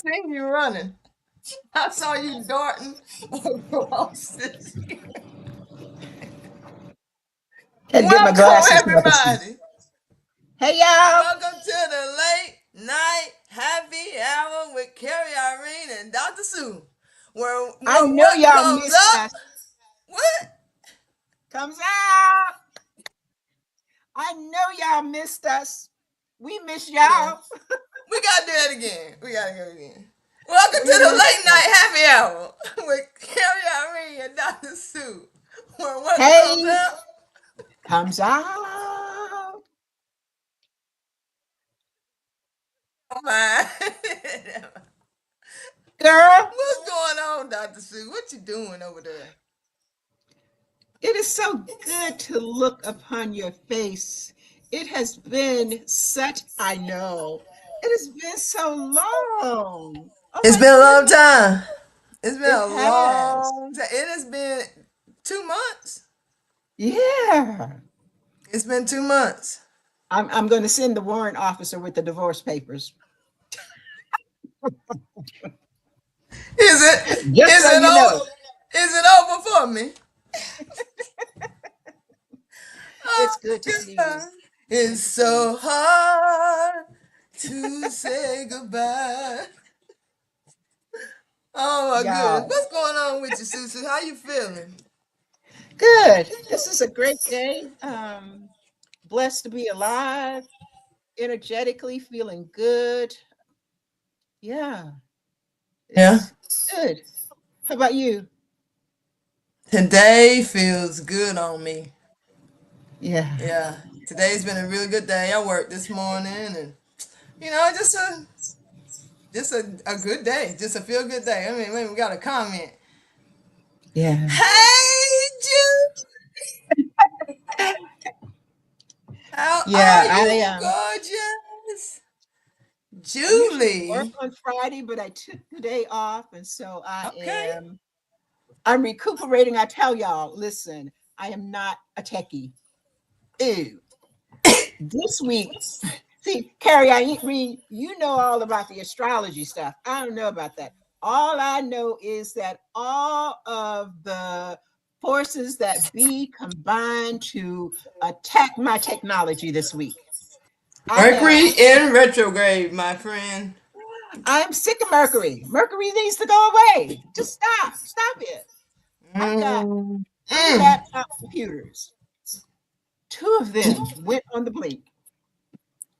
seen you running. I saw you darting across this. Had to get my Welcome, glasses so I can see. everybody. Hey y'all! Welcome to the late night happy hour with Carrie Irene and DrSue. I Where know what y'all comes missed up? us. What? Comes out. I know y'all missed us. We miss Yeah. y'all. We gotta do that again. We gotta go again. Welcome to We the missed late us. night happy hour with Carrie Irene and DrSue. Where what comes Hey, up? comes out. Oh my. Girl, What's going on, DrSue? What you doing over there? it is so good to look upon your face. It has been such, I know, it has been so long. Oh It's my been a long goodness, time. It's been it a has. long time. It has been 2 months. Yeah. It's been 2 months. I'm going to send the warrant officer with the divorce papers. Is it? Just Is so it you know. over? Is it over for me? Oh It's good to my see you. God. It's Good to see you. so hard to say goodbye. Oh my goodness. Y'all, What's going on with you, Susu? How you feeling? good. This is a great day. Blessed to be alive, energetically feeling good. Yeah, Yeah. it's good. How about you? Today feels good on me. Yeah. Yeah. Today's been a really good day. I worked this morning and just a good day. Just a feel good day. I mean, wait, we got a comment. Yeah. Hey Jude, how Yeah. are I you, gorgeous? I usually work Julie. on Friday, but I took the day off, and so Okay. I'm recuperating. I tell y'all, listen, I am not a techie. Ew. This week, see, Carrie, you know all about the astrology stuff. I don't know about that. All I know is that all of the forces that be combined to attack my technology this week. I have Mercury in retrograde, my friend. I'm sick of Mercury. Mercury needs to go away. Just stop. Stop it. I've got Mm. three Mm. laptop computers. Two of them went on the blink.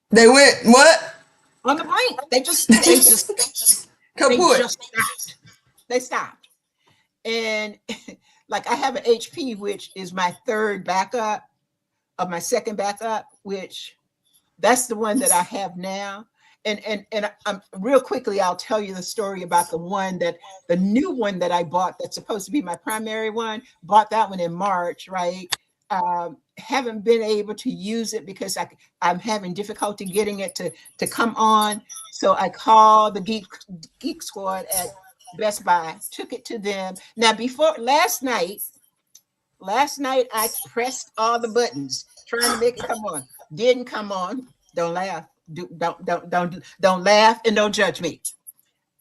They went what? On the blink. They Kaput. just stopped. They stopped. And like I have an HP, which is my third backup of my second backup, which that's the one that I have now. And real quickly, I'll tell you the story about the new one that I bought that's supposed to be my primary one. Bought that one in March, right? Haven't been able to use it because I'm having difficulty getting it to come on. So I called the Geek Squad at Best Buy, took it to them. Now before last night I pressed all the buttons trying to make it come on. Didn't come on. Don't laugh. Don't laugh and don't judge me.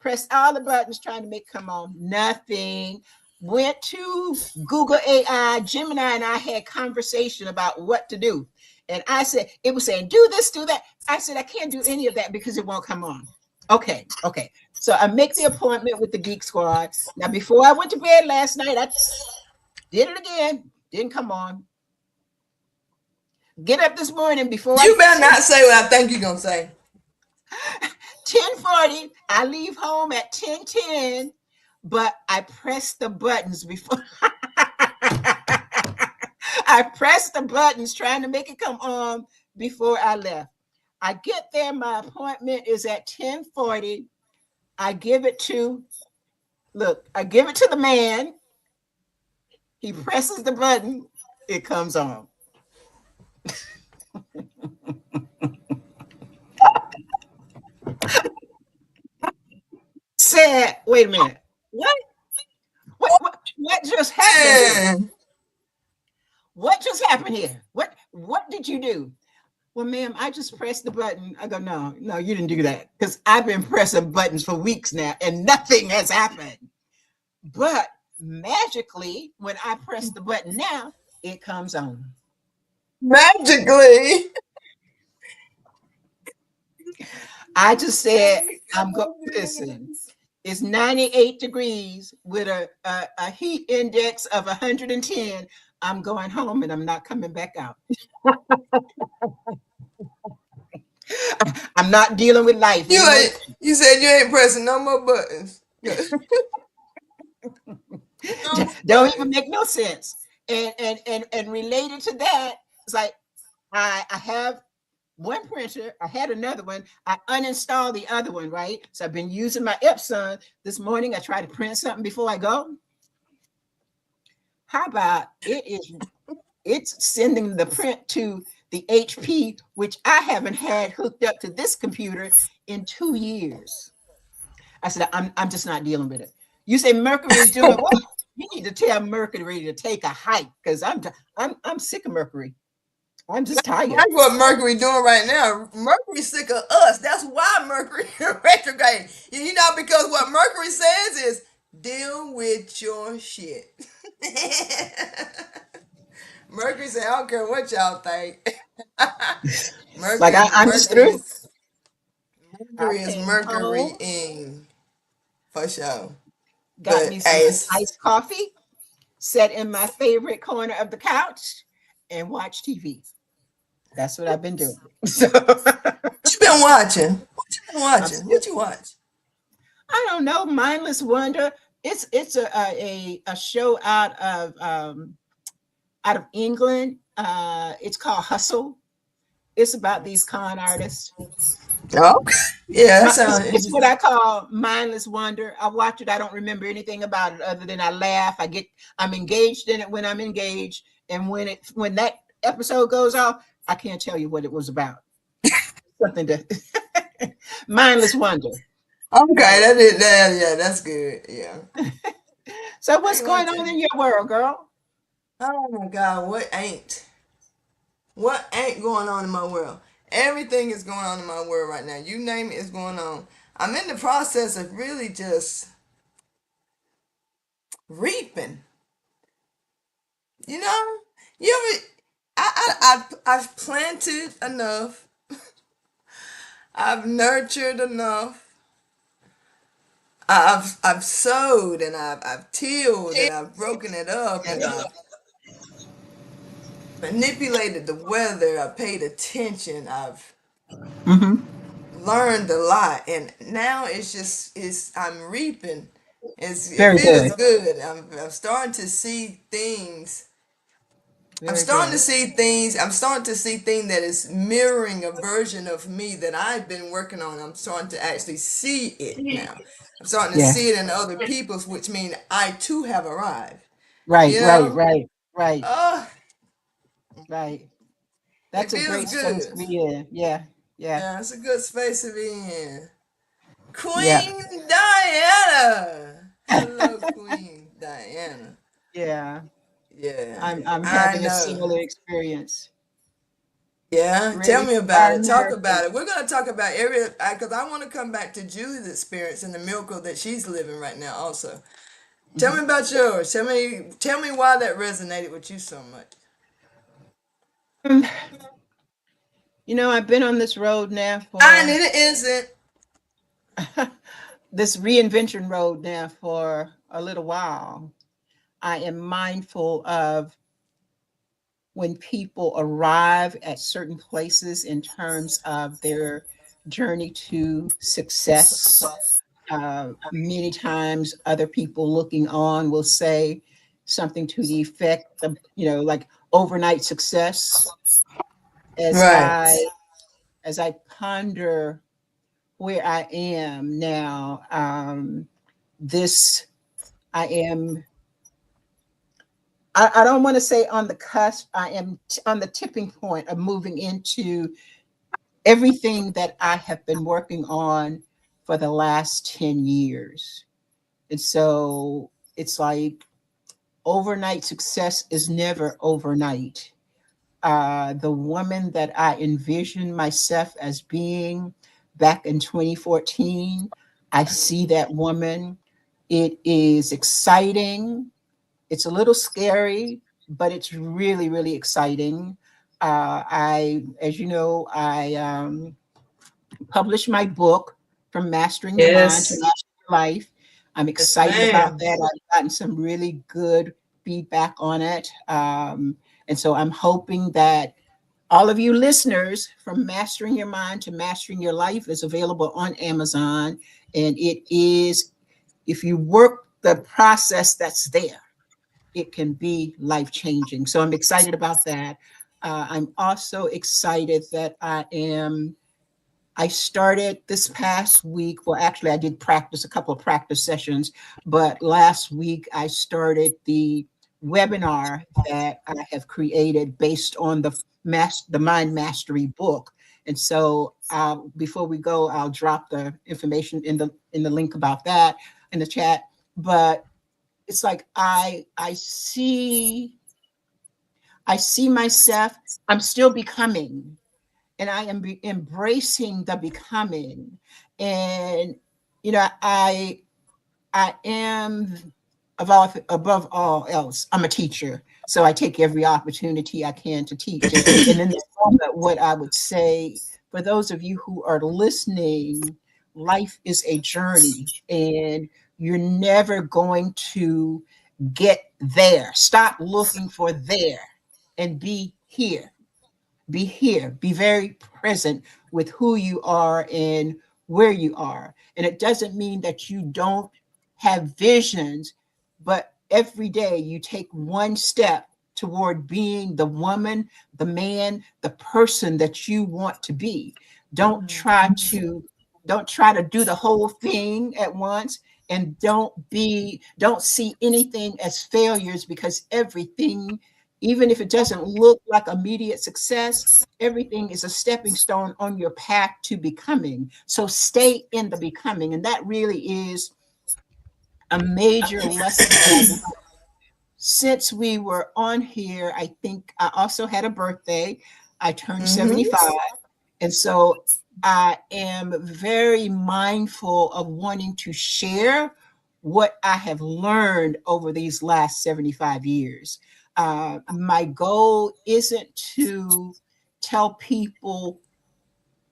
Pressed all the buttons trying to make it come on. Nothing. Went to Google AI. Gemini and I had conversation about what to do. And I said, it was saying, do this, do that. I said, I can't do any of that because it won't come on. Okay. So I make the appointment with the Geek Squad. Now, before I went to bed last night, I did it again. Didn't come on. Get up this morning before I You get better to not say what I think you're gonna say. 10:40. I leave home at 10:10, but I press the buttons before I pressed the buttons trying to make it come on before I left. I get there, my appointment is at 10:40. I give it to I give it to the man. He presses the button, it comes on. Said, wait a minute. What? What just happened here? Man, What just happened here? What did you do? Well, ma'am, I just pressed the button. I go, no, no, you didn't do that. Because I've been pressing buttons for weeks now and nothing has happened. But magically, when I press the button now, it comes on. Magically. I just said, I'm going to listen. It's 98 degrees with a heat index of 110. I'm going home and I'm not coming back out. I'm not dealing with life You anymore. ain't, you said you ain't pressing no more buttons. No more Don't even buttons. make no sense. And related to that, it's like I have one printer. I had another one. I uninstalled the other one, right? So I've been using my Epson. This morning I tried to print something before I go. How about it's sending the print to the HP, which I haven't had hooked up to this computer in 2 years. I said, I'm just not dealing with it. You say Mercury is doing well. You need to tell Mercury to take a hike because I'm sick of Mercury. I'm just tired. That's what Mercury doing right now. Mercury's sick of us. That's why Mercury retrograde. You know, because what Mercury says is deal with your shit. Mercury said, I don't care what y'all think. Like Mercury, I'm just Mercury through. is I Mercury is came home, Mercurying for sure. got But me some hey, it's, iced coffee, sat in my favorite corner of the couch, and watched TV. That's what I've been doing. So what you been watching? What you been I'm watching? still, What you watch? I don't know, mindless wonder. It's a show out of England. It's called Hustle. It's about these con artists. Okay. Yeah, that sounds It's what interesting. I call mindless wonder. I watch it. I don't remember anything about it other than I laugh. I'm engaged in it when I'm engaged, and when that episode goes off, I can't tell you what it was about. Something to mindless wonder, Okay, right? that is that. Yeah, that's good. Yeah. So I what's ain't gonna going tell on you. in your world, girl? Oh my God, what ain't? What ain't going on in my world? Everything is going on in my world right now. You name it, it's going on. I'm in the process of really just reaping. You know, you ever, I've planted enough. I've nurtured enough. I've sowed and I've tilled and I've broken it up and I've manipulated the weather. I paid attention. I've Mm-hmm. learned a lot, and now it's I'm reaping. It Very feels good. good. I'm starting to see things. I'm Very starting to good. see things. I'm starting to see things that is mirroring a version of me that I've been working on. I'm starting to actually see it now. I'm starting to Yeah. see it in other people's, which means I too have arrived. Right. You Right. know? Right. Right. Oh, Right. it That's a feels great space good. to be in. Yeah. Yeah. Yeah, it's a good space to be in. Yeah. Queen Diana. Hello, Queen Diana. Yeah. Yeah, I'm I having a know. similar experience. Yeah, tell Ready me for about my it. Talk American. about it. We're gonna talk about every because I want to come back to Julie's experience and the miracle that she's living right now. Also, tell me Mhm. about yours. Tell me why that resonated with you so much. Um, I've been on this road now I for need an instant. this reinvention road now for a little while. I am mindful of when people arrive at certain places in terms of their journey to success. Many times, other people looking on will say something to the effect of, like overnight success. As Right. I as I ponder where I am now, this I am. I don't want to say on the cusp. I am on the tipping point of moving into everything that I have been working on for the last 10 years. And so it's like overnight success is never overnight. the woman that I envisioned myself as being back in 2014. I see that woman. It is exciting. It's a little scary, but it's really, really exciting. As you know, I published my book, From Mastering the Mind to Yes. Mastering Your Life. I'm Yes, excited about ma'am. that. I've gotten some really good feedback on it. And so I'm hoping that all of you listeners, From Mastering Your Mind to Mastering Your Life, is available on Amazon. And it is, if you work the process that's there, it can be life changing. So I'm excited about that. I'm also excited that I started this past week. Well, actually, I did practice a couple of practice sessions, but last week I started the webinar that I have created based on the Mind Mastery book. And so, before we go, I'll drop the information in the link about that in the chat. But it's like I see myself. I'm still becoming, and I am embracing the becoming. And you know, I am above all else. I'm a teacher, so I take every opportunity I can to teach. And in this moment, what I would say for those of you who are listening, life is a journey, and you're never going to get there. Stop looking for there and be here. Be here, be very present with who you are and where you are. And it doesn't mean that you don't have visions, but every day you take one step toward being the woman, the man, the person that you want to be. Don't Mhm. try to don't try to do the whole thing at once, and don't see anything as failures, because everything, even if it doesn't look like immediate success, everything is a stepping stone on your path to becoming. So stay in the becoming. And that really is a major lesson that I've, since we were on here. I think I also had a birthday. I turned Mhm. 75. And so I am very mindful of wanting to share what I have learned over these last 75 years. My goal isn't to tell people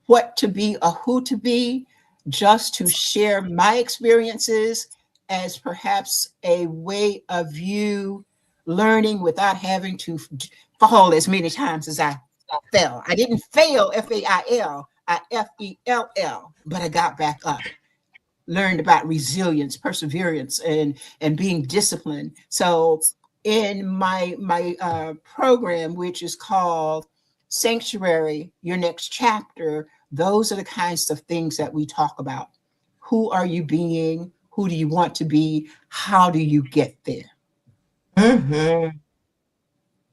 what to be or who to be, just to share my experiences as perhaps a way of you learning without having to fall as many times as I fell. I didn't fail, Fail, I Fell, but I got back up, learned about resilience, perseverance, and being disciplined. So in my program, which is called Sanctuary, Your Next Chapter, those are the kinds of things that we talk about. Who are you being? Who do you want to be? How do you get there? Mhm.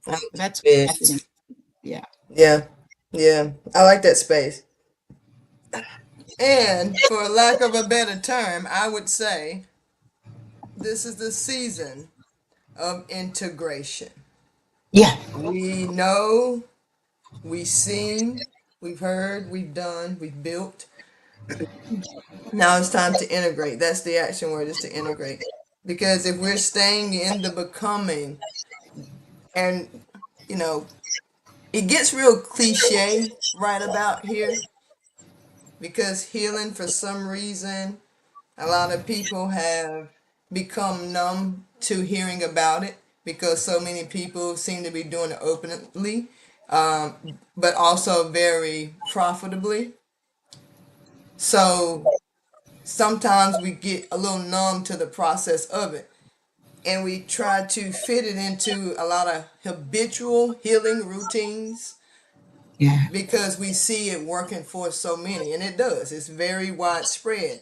I like that That's what I space. think. Yeah. Yeah. Yeah. I like that space. And for lack of a better term, I would say this is the season of integration. Yeah. We know, we've seen, we've heard, we've done, we've built. Now it's time to integrate. That's the action word, is to integrate. Because if we're staying in the becoming, and you know, it gets real cliche right about here, because healing, for some reason, a lot of people have become numb to hearing about it, because so many people seem to be doing it openly, but also very profitably. So sometimes we get a little numb to the process of it, and we try to fit it into a lot of habitual healing routines Yeah. because we see it working for so many, and it does. It's very widespread.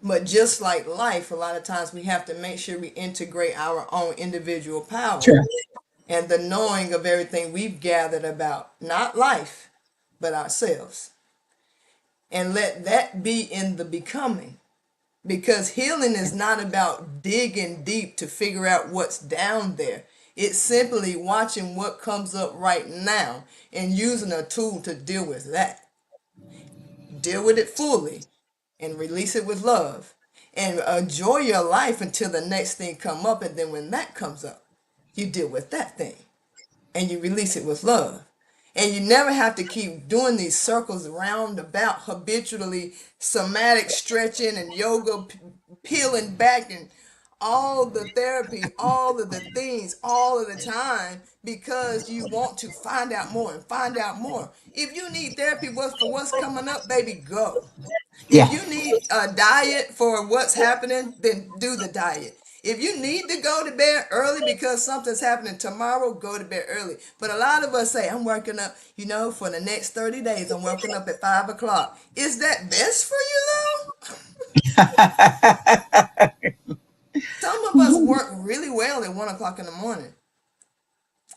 But just like life, a lot of times we have to make sure we integrate our own individual power Sure. and the knowing of everything we've gathered about not life, but ourselves. And let that be in the becoming. Because healing is not about digging deep to figure out what's down there. It's simply watching what comes up right now and using a tool to deal with that. Deal with it fully and release it with love. And enjoy your life until the next thing come up. And then when that comes up, you deal with that thing and you release it with love. And you never have to keep doing these circles round about habitually, somatic stretching and yoga, peeling back and all the therapy, all of the things, all of the time because you want to find out more and find out more. If you need therapy for what's coming up, baby, go. If Yeah. you need a diet for what's happening, then do the diet. If you need to go to bed early because something's happening tomorrow, go to bed early. But a lot of us say, I'm working up, for the next 30 days, I'm working up at 5 o'clock. Is that best for you though? Some of us work really well at 1 o'clock in the morning.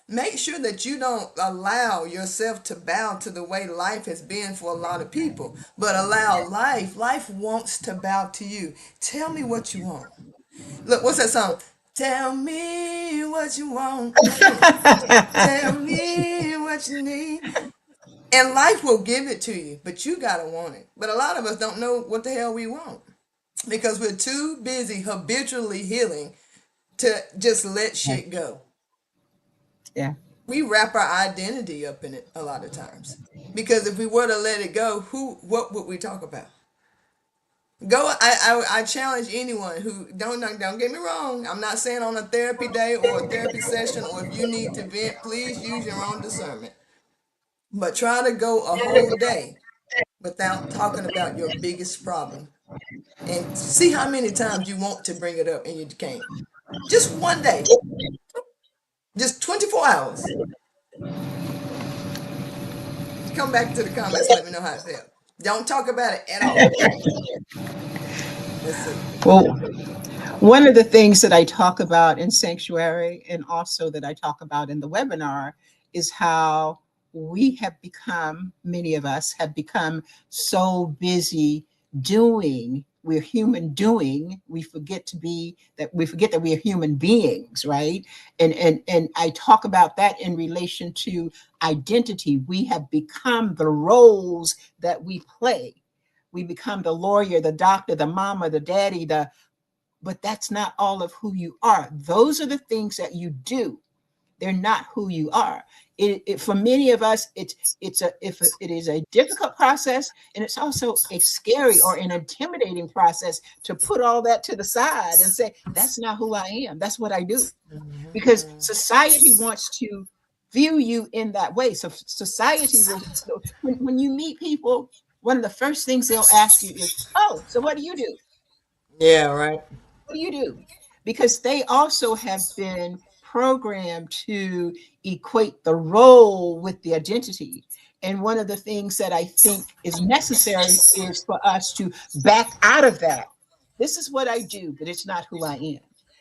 Make sure that you don't allow yourself to bow to the way life has been for a lot of people, but allow life wants to bow to you. Tell me what you want. Look, what's that song? Tell me what you want. Tell me what you need. And life will give it to you, but you gotta want it. But a lot of us don't know what the hell we want because we're too busy habitually healing to just let shit go. Yeah. We wrap our identity up in it a lot of times because if we were to let it go, what would we talk about? I challenge anyone who don't get me wrong. I'm not saying on a therapy day or a therapy session or if you need to vent, please use your own discernment. But try to go a whole day without talking about your biggest problem and see how many times you want to bring it up and you can't. Just one day, just 24 hours. Come back to the comments. Let me know how it felt. Don't talk about it at all. Let's see. Well, one of the things that I talk about in Sanctuary and also that I talk about in the webinar is how we have become, many of us have become so busy doing. We're human doing. We forget that we are human beings, right? And I talk about that in relation to identity. We have become the roles that we play. We become the lawyer, the doctor, the mama, the daddy, but that's not all of who you are. Those are the things that you do. They're not who you are. For many of us, it is a difficult process, and it's also a scary or an intimidating process to put all that to the side and say that's not who I am. That's what I do, because Mm-hmm. society wants to view you in that way. So society will, when you meet people, one of the first things they'll ask you is, "Oh, so what do you do? Yeah, right. What do you do?" Because they also have been programmed to equate the role with the identity. And one of the things that I think is necessary is for us to back out of that. This is what I do, but it's not who I am.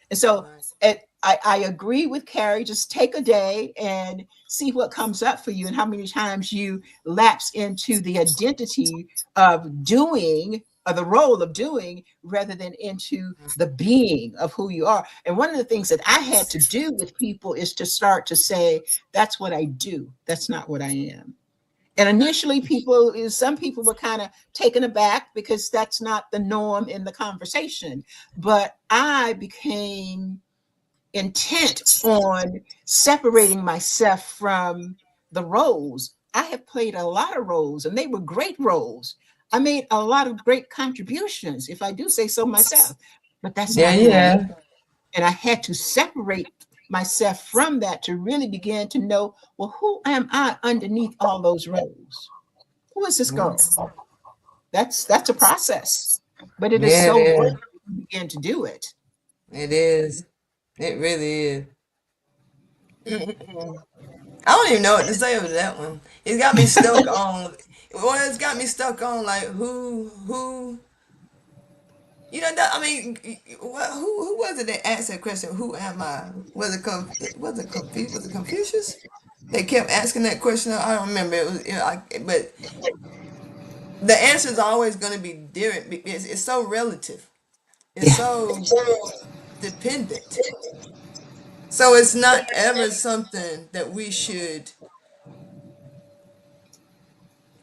And so Right. I agree with Carrie. Just take a day and see what comes up for you and how many times you lapse into the identity of doing or the role of doing rather than into the being of who you are. And one of the things that I had to do with people is to start to say, that's what I do. That's not what I am. And initially, some people were kind of taken aback because that's not the norm in the conversation. But I became intent on separating myself from the roles. I have played a lot of roles, and they were great roles. I made a lot of great contributions, if I do say so myself, but that's Yeah, not who I am. yeah. And I had to separate myself from that to really begin to know, well, who am I underneath all those roles? Who is this girl? That's a process, but it is Yeah, it so worth is. it when you begin to do it. It is. It really is. I don't even know what to say over that one. It's got me stuck on. Well, it's got me stuck on like who. I mean, who was it that asked that question? Who am I? Was it Confucius? They kept asking that question. I don't remember. It was, but the answer is always going to be different because it's so relative. It's Yeah. so dependent. So it's not ever something that we should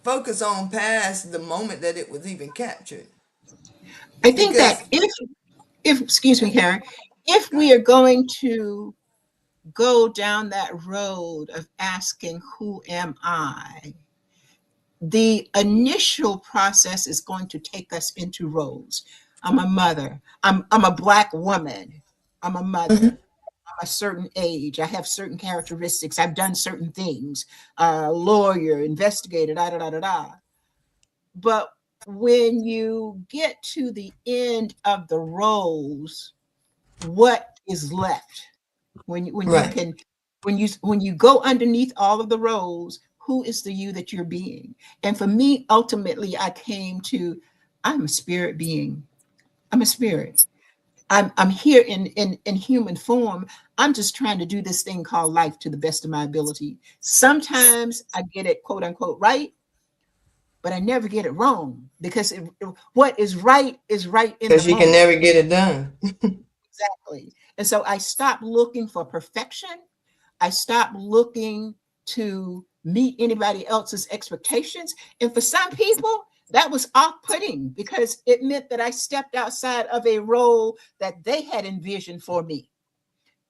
focus on past the moment that it was even captured. I think that Because, if excuse me, Karen, if we are going to go down that road of asking who am I, the initial process is going to take us into roles. I'm a mother. I'm a black woman. I'm a mhm, mother. I'm a certain age. I have certain characteristics. I've done certain things. Lawyer, investigator, da da da da da. But when you get to the end of the roles, what is left? When you right. can when you go underneath all of the roles, who is the you that you're being? And for me, ultimately, I came to I'm a spirit being. I'm a spirit. I'm here in human form. I'm just trying to do this thing called life to the best of my ability. Sometimes I get it quote unquote right, but I never get it wrong because what is right in the Because you can moment. never get it done. Exactly. And so I stopped looking for perfection. I stopped looking to meet anybody else's expectations. And for some people, that was off putting because it meant that I stepped outside of a role that they had envisioned for me.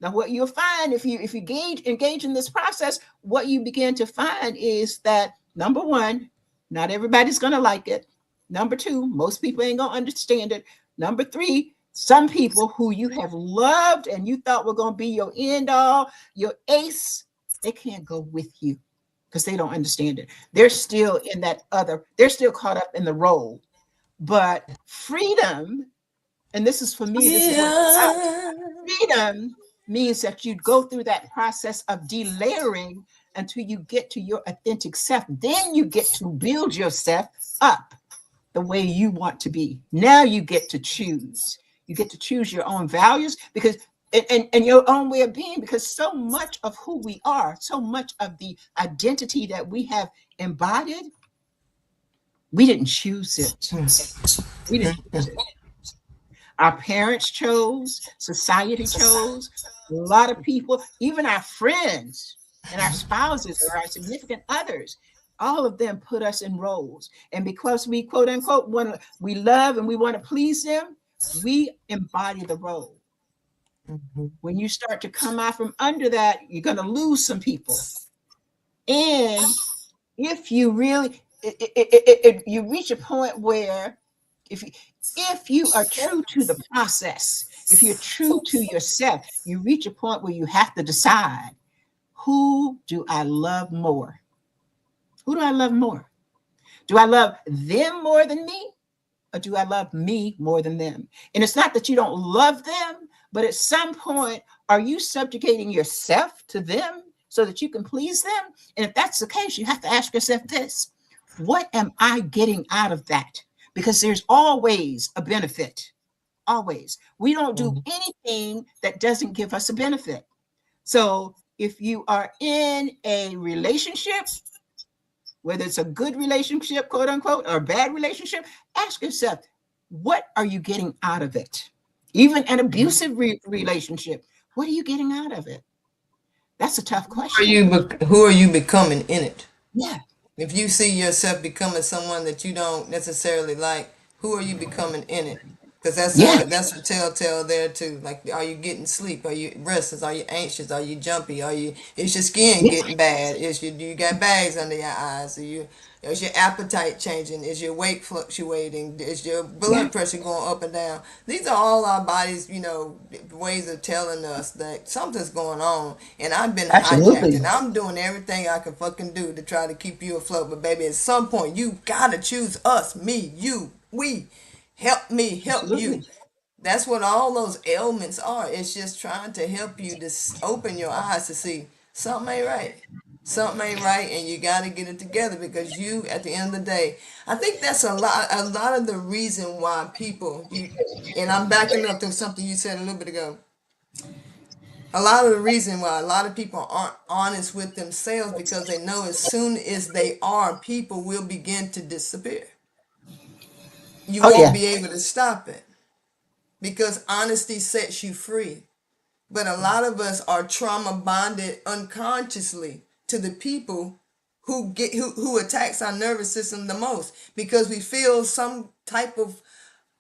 Now, what you'll find if you engage in this process, what you begin to find is that number one, not everybody's gonna like it. Number two, most people ain't gonna understand it. Number three, some people who you have loved and you thought were gonna be your end all, your ace, they can't go with you because they don't understand it. They're still in that other, they're still caught up in the role. But freedom, and this is for me, this is what it's about. Yeah. Freedom means that you go through that process of delayering until you get to your authentic self. Then you get to build yourself up the way you want to be. Now you get to choose. You get to choose your own values because and your own way of being because so much of who we are, so much of the identity that we have embodied, we didn't choose it. We didn't choose it. Our parents chose, society chose, a lot of people, even our friends and our spouses or our significant others, all of them put us in roles. And because we quote unquote we love and we want to please them, we embody the role. Mhm. When you start to come out from under that, you're going to lose some people. And if you really, you reach a point where if you, if you are true to the process, if you're true to yourself, you reach a point where you have to decide, who do I love more? Who do I love more? Do I love them more than me? Or do I love me more than them? And it's not that you don't love them, but at some point, are you subjugating yourself to them so that you can please them? And if that's the case, you have to ask yourself this: what am I getting out of that? Because there's always a benefit. Always. We don't do Mhm. anything that doesn't give us a benefit. So if you are in a relationship, whether it's a good relationship, quote unquote, or a bad relationship, ask yourself, what are you getting out of it? Even an abusive relationship, what are you getting out of it? That's a tough question. Who are you becoming in it? Yeah. If you see yourself becoming someone that you don't necessarily like, who are you becoming in it? Because Yeah. that's a telltale there too. Like, are you getting sleep? Are you restless? Are you anxious? Are you jumpy? Is your skin Yeah. getting bad? Do you got bags under your eyes? Is your appetite changing? Is your weight fluctuating? Is your Yeah. blood pressure going up and down? These are all our bodies, ways of telling us that something's going on, and I've been hijacked, Absolutely. and I'm doing everything I can fucking do to try to keep you afloat. But baby, at some point, you gotta choose us, me, you, we. Help me, help you. Absolutely. That's what all those ailments are. It's just trying to help you to open your eyes to see something ain't right. Something ain't right, and you got to get it together because you, at the end of the day, I think that's a lot of the reason why and I'm backing up to something you said a little bit ago. A lot of the reason why a lot of people aren't honest with themselves because they know as soon as they are, people will begin to disappear. You Oh won't yeah. be able to stop it because honesty sets you free. But a lot of us are trauma bonded unconsciously to the people who attacks our nervous system the most, because we feel some type of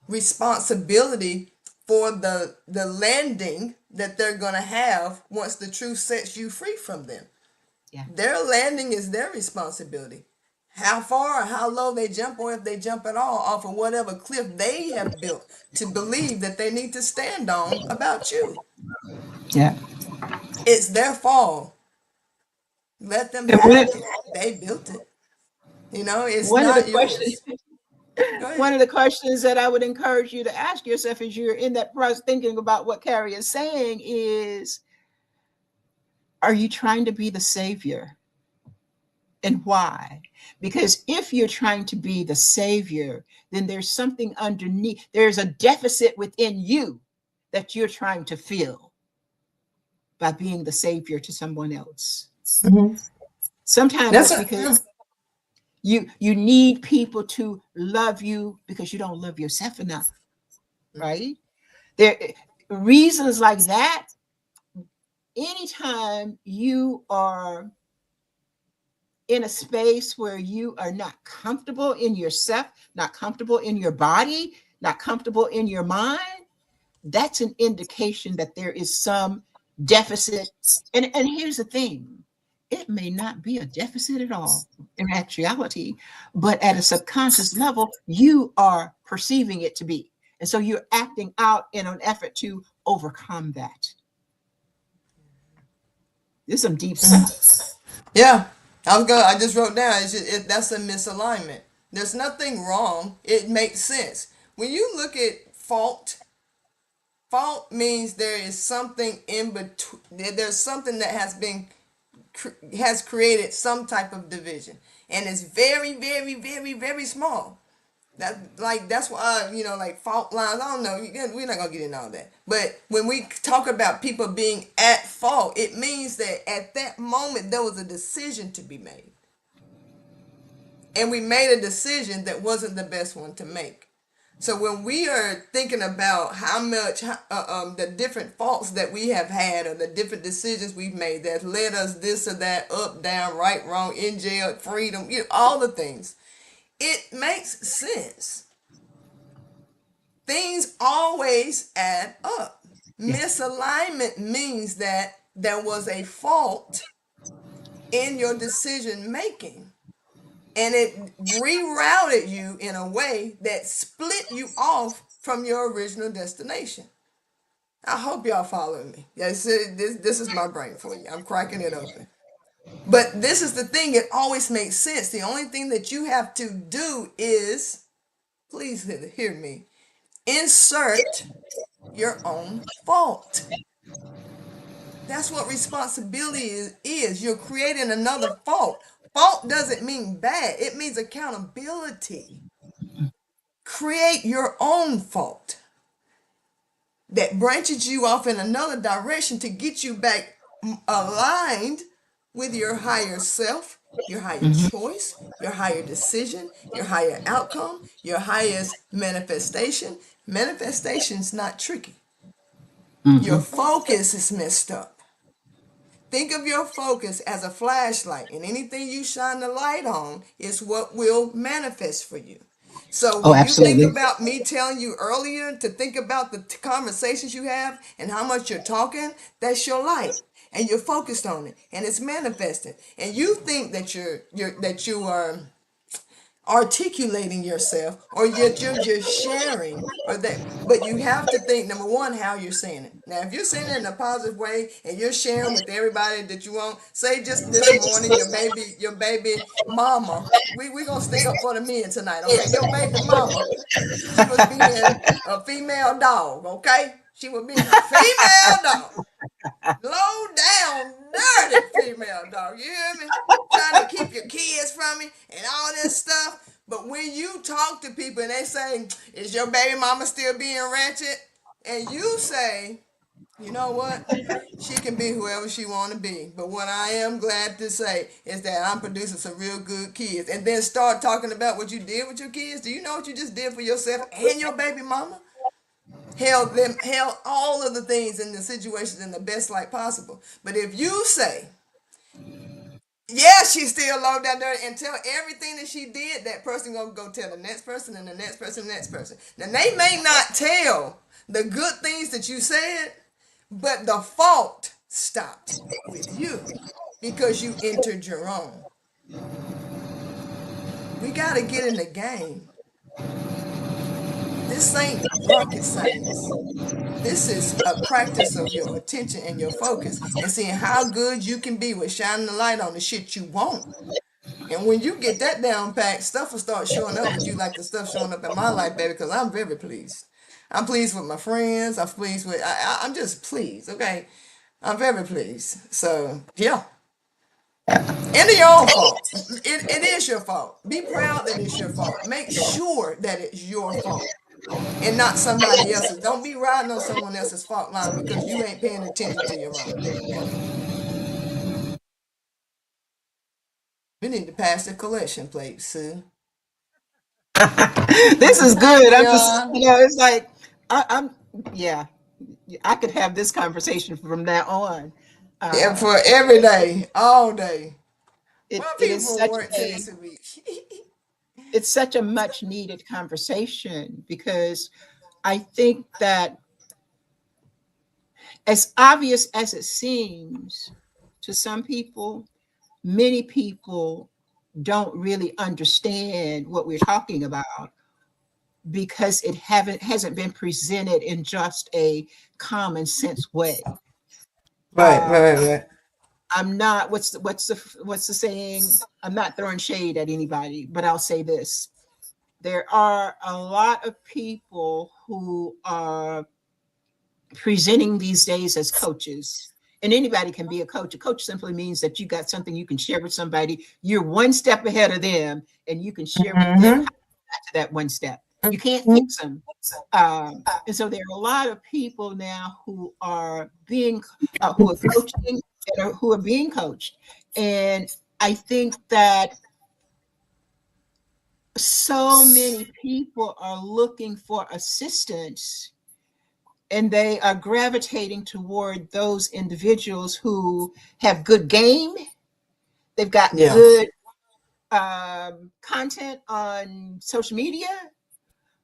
responsibility for the landing that they're going to have once the truth sets you free from them. Yeah. Their landing is their responsibility. How far or how low they jump, or if they jump at all, off of whatever cliff they have built to believe that they need to stand on about you. Yeah. It's their fall. Let them And have it. They built it. It's one of the not questions yours. Go ahead. one of the questions that I would encourage you to ask yourself as you're in that process thinking about what Carrie is saying is, are you trying to be the savior? And why? Because if you're trying to be the savior, then there's something underneath. There's a deficit within you that you're trying to fill by being the savior to someone else. Mm-hmm. Sometimes That's it's a because you need people to love you because you don't love yourself enough, right? There reasons like that. Anytime you are in a space where you are not comfortable in yourself, not comfortable in your body, not comfortable in your mind, that's an indication that there is some deficit. And here's the thing, it may not be a deficit at all in actuality, but at a subconscious level, you are perceiving it to be. And so you're acting out in an effort to overcome that. This is some deep stuff. Yeah, I just wrote down. That's a misalignment. There's nothing wrong. It makes sense when you look at fault. Fault means there is something in between. There's something that has created some type of division, and it's very, very, very, very small. That's why like fault lines. I don't know. We're not gonna get into all that. But when we talk about people being at fault, it means that at that moment there was a decision to be made, and we made a decision that wasn't the best one to make. So when we are thinking about how much the different faults that we have had, or the different decisions we've made that led us this or that, up, down, right, wrong, in jail, freedom, all the things, it makes sense. Things always add up. Yeah. Misalignment means that there was a fault in your decision making, and it rerouted you in a way that split you off from your original destination. I hope y'all following me. Yes, this is my brain for you. I'm cracking it open. But this is the thing, it always makes sense. The only thing that you have to do is, please hear me, insert your own fault. That's what responsibility is. You're creating another fault. Fault doesn't mean bad, it means accountability. Create your own fault that branches you off in another direction to get you back aligned with your higher self, your higher Mhm. choice, your higher decision, your higher outcome, your highest manifestation. Manifestation's not tricky. Your Mhm. focus is messed up. Think of your focus as a flashlight, and anything you shine the light on is what will manifest for you. So Oh, when you think absolutely. about me telling you earlier to think about the conversations you have and how much you're talking, that's your light, and you're focused on it, and it's manifesting. And you think that you are articulating yourself, or yet you're just sharing, or that, but you have to think, number one, how you're saying it. Now if you're saying it in a positive way and you're sharing with everybody that you want, say just this morning your baby mama, we gonna stick up for the men tonight, okay? Your baby mama, she was being a female dog, okay? She was being a female dog, low down, dirty female dog. You hear me? Trying to keep your kids from me and all this stuff. But when you talk to people and they say, "Is your baby mama still being ratchet?" and you say, "You know what? She can be whoever she want to be. But what I am glad to say is that I'm producing some real good kids." And then start talking about what you did with your kids. Do you know what you just did for yourself and your baby mama? held all of the things in the situations in the best light possible. But if you say, yeah, she's still low down there, and tell everything that she did, that person gonna go tell the next person and the next person and the next person. Now they may not tell the good things that you said, but the fault stopped with you because you entered your own. We gotta get in the game. This ain't rocket science. This is a practice of your attention and your focus and seeing how good you can be with shining the light on the shit you want. And when you get that down packed, stuff will start showing up with you like the stuff showing up in my life, baby, because I'm very pleased. I'm pleased with my friends. I'm pleased with, I'm just pleased, okay? I'm very pleased. So, yeah. And it's your own fault. It is your fault. Be proud that it's your fault. Make sure that it's your fault and not somebody else's. Don't be riding on someone else's fault line because you ain't paying attention to your own. We need to pass the collection plate, Sue. This is good. I'm just, Yeah. it's like I'm yeah. I could have this conversation from now on. Yeah, Uh, for every day, all day. it, Well, it is people such work a days a week. it's such a much needed conversation because I think that as obvious as it seems to some people, many people don't really understand what we're talking about because it haven't hasn't been presented in just a common sense way. Right, Uh, right, right, right. I'm not what's the saying? I'm not throwing shade at anybody, but I'll say this. There are a lot of people who are presenting these days as coaches. And anybody can be a coach. A coach simply means that you got something you can share with somebody. You're one step ahead of them, and you can share with them how Mm-hmm. to get to that one step. You can't fix them. And so there are a lot of people now who are being, who are coaching, who are being coached. And I think that so many people are looking for assistance and they are gravitating toward those individuals who have good game. They've got Yeah. good content on social media,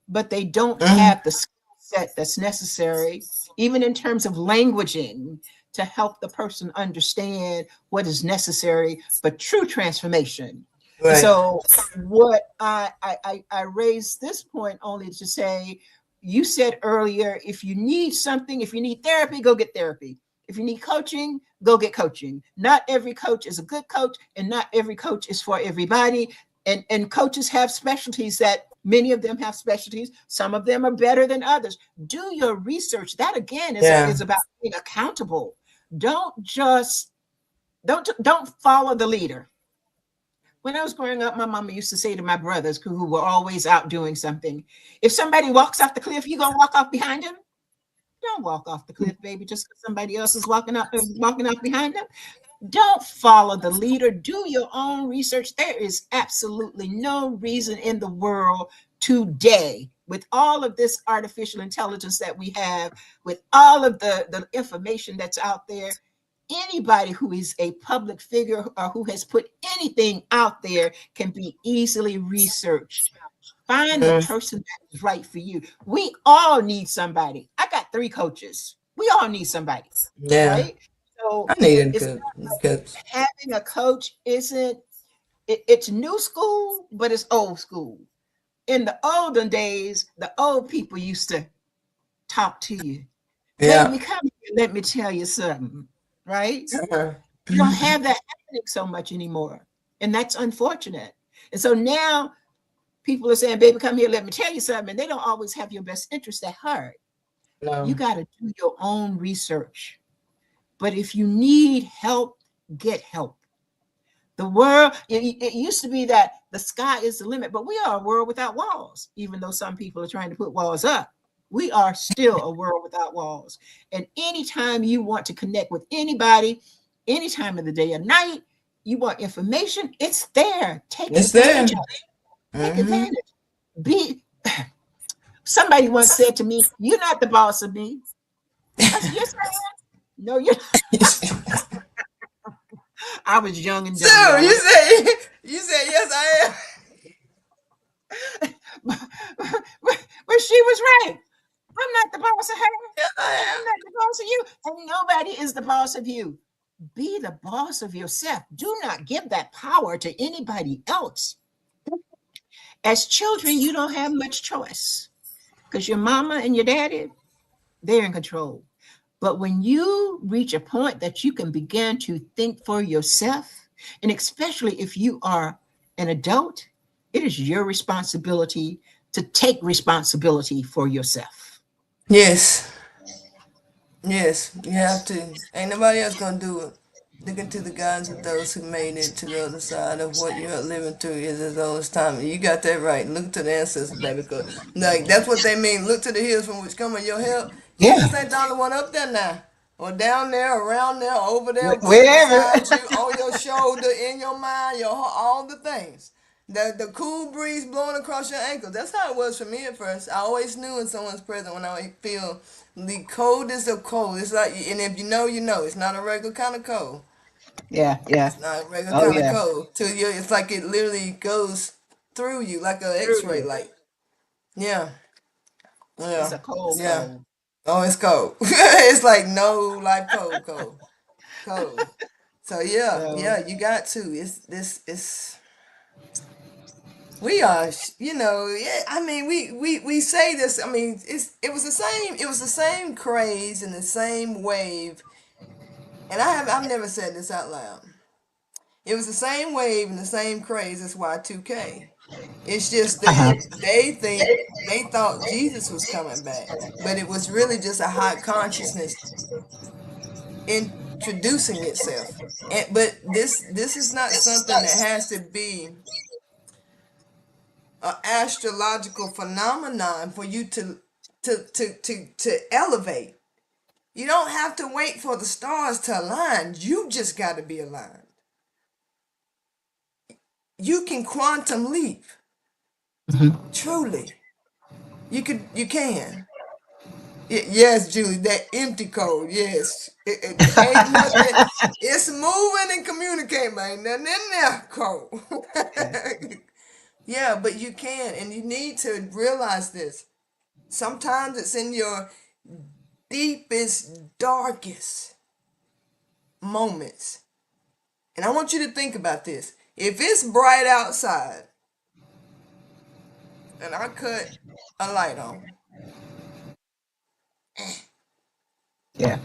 but they don't Mm-hmm. have the skill set that's necessary, even in terms of languaging, to help the person understand what is necessary for true transformation. And Right. so, what I raised this point only to say, you said earlier, if you need something, if you need therapy, go get therapy. If you need coaching, go get coaching. Not every coach is a good coach, and not every coach is for everybody. And coaches have specialties that many of them have specialties. Some of them are better than others. Do your research. That again Yeah. is about being accountable. Don't just don't follow the leader. When I was growing up, my mama used to say to my brothers who were always out doing something, if somebody walks off the cliff, you gonna walk off behind him? Don't walk off the cliff, baby, just because somebody else is walking off behind them. Don't follow the leader. Do your own research. There is absolutely no reason in the world today, with all of this artificial intelligence that we have, with all of the information that's out there, anybody who is a public figure or who has put anything out there can be easily researched. Find the Mm-hmm. person that is right for you. We all need somebody. I got 3 coaches. We all need somebody, Yeah. right? So I need a it's coach. Coach. having a coach isn't it's new school, but it's old school. In the olden days, the old people used to talk to you. Yeah. Baby, come here, let me tell you something, right? Uh-huh. You don't have that happening so much anymore. And that's unfortunate. And so now people are saying, baby, come here, let me tell you something. And they don't always have your best interest at heart. You No. got to do your own research. But if you need help, get help. The world, it used to be that the sky is the limit, but we are a world without walls, even though some people are trying to put walls up. We are still a world without walls. And anytime you want to connect with anybody, any time of the day or night, you want information, it's there. Take It's there. advantage of it. Take Mm-hmm. advantage. Be Somebody once said to me, "You're not the boss of me." I said, "Yes, I am." No, you're. I was young and dumb, So y'all. you said yes, I am. but, but she was right. I'm not the boss of her. Yes, I I'm not the boss of you. And nobody is the boss of you. Be the boss of yourself. Do not give that power to anybody else. As children, you don't have much choice because your mama and your daddy, they're in control. But when you reach a point that you can begin to think for yourself, and especially if you are an adult, it is your responsibility to take responsibility for yourself. am. Yes. Yes, you have to. Ain't nobody else gonna do it. Look into the guidance of those who made it to the other side of what you're living through is as old as time. You got that right. Look to the ancestors, baby, because like that's what they mean. Look to the hills from which cometh your help. Yeah, Jesus ain't the only one up there now, or down there, around there, over there, wherever. beside you, on your shoulder, in your mind, your heart, all the things. The cool breeze blowing across your ankles. That's how it was for me at first. I always knew when someone's present when I feel the coldest of cold. It's like, and if you know, you know. It's not a regular kind of cold. Yeah, yeah. It's not a regular Oh, kind of yeah. cold. To you, it's like it literally goes through you like an Through X-ray you. light. Yeah, It's yeah, a cold, yeah. cold. Oh, it's cold. It's like no life cold, cold, cold. So yeah, So, yeah, you got to. It's this. It's we are. Yeah. I mean, we say this. I mean, it was the same. It was the same craze and the same wave. And I've never said this out loud. It was the same wave and the same craze as Y2K. It's just uh-huh. that they thought Jesus was coming back, but it was really just a high consciousness introducing itself. But this is not something that has to be an astrological phenomenon for you to elevate. You don't have to wait for the stars to align. You just got to be aligned. You can quantum leap. Mhm. Truly. You can. Yes, Julie, that empty code. Yes. It ain't nothing. It's moving and communicating, man. Nothing in there, code. Yeah. Yeah, but you can, and you need to realize this. Sometimes it's in your deepest, darkest moments. And I want you to think about this. If it's bright outside and I cut a light on, Yeah.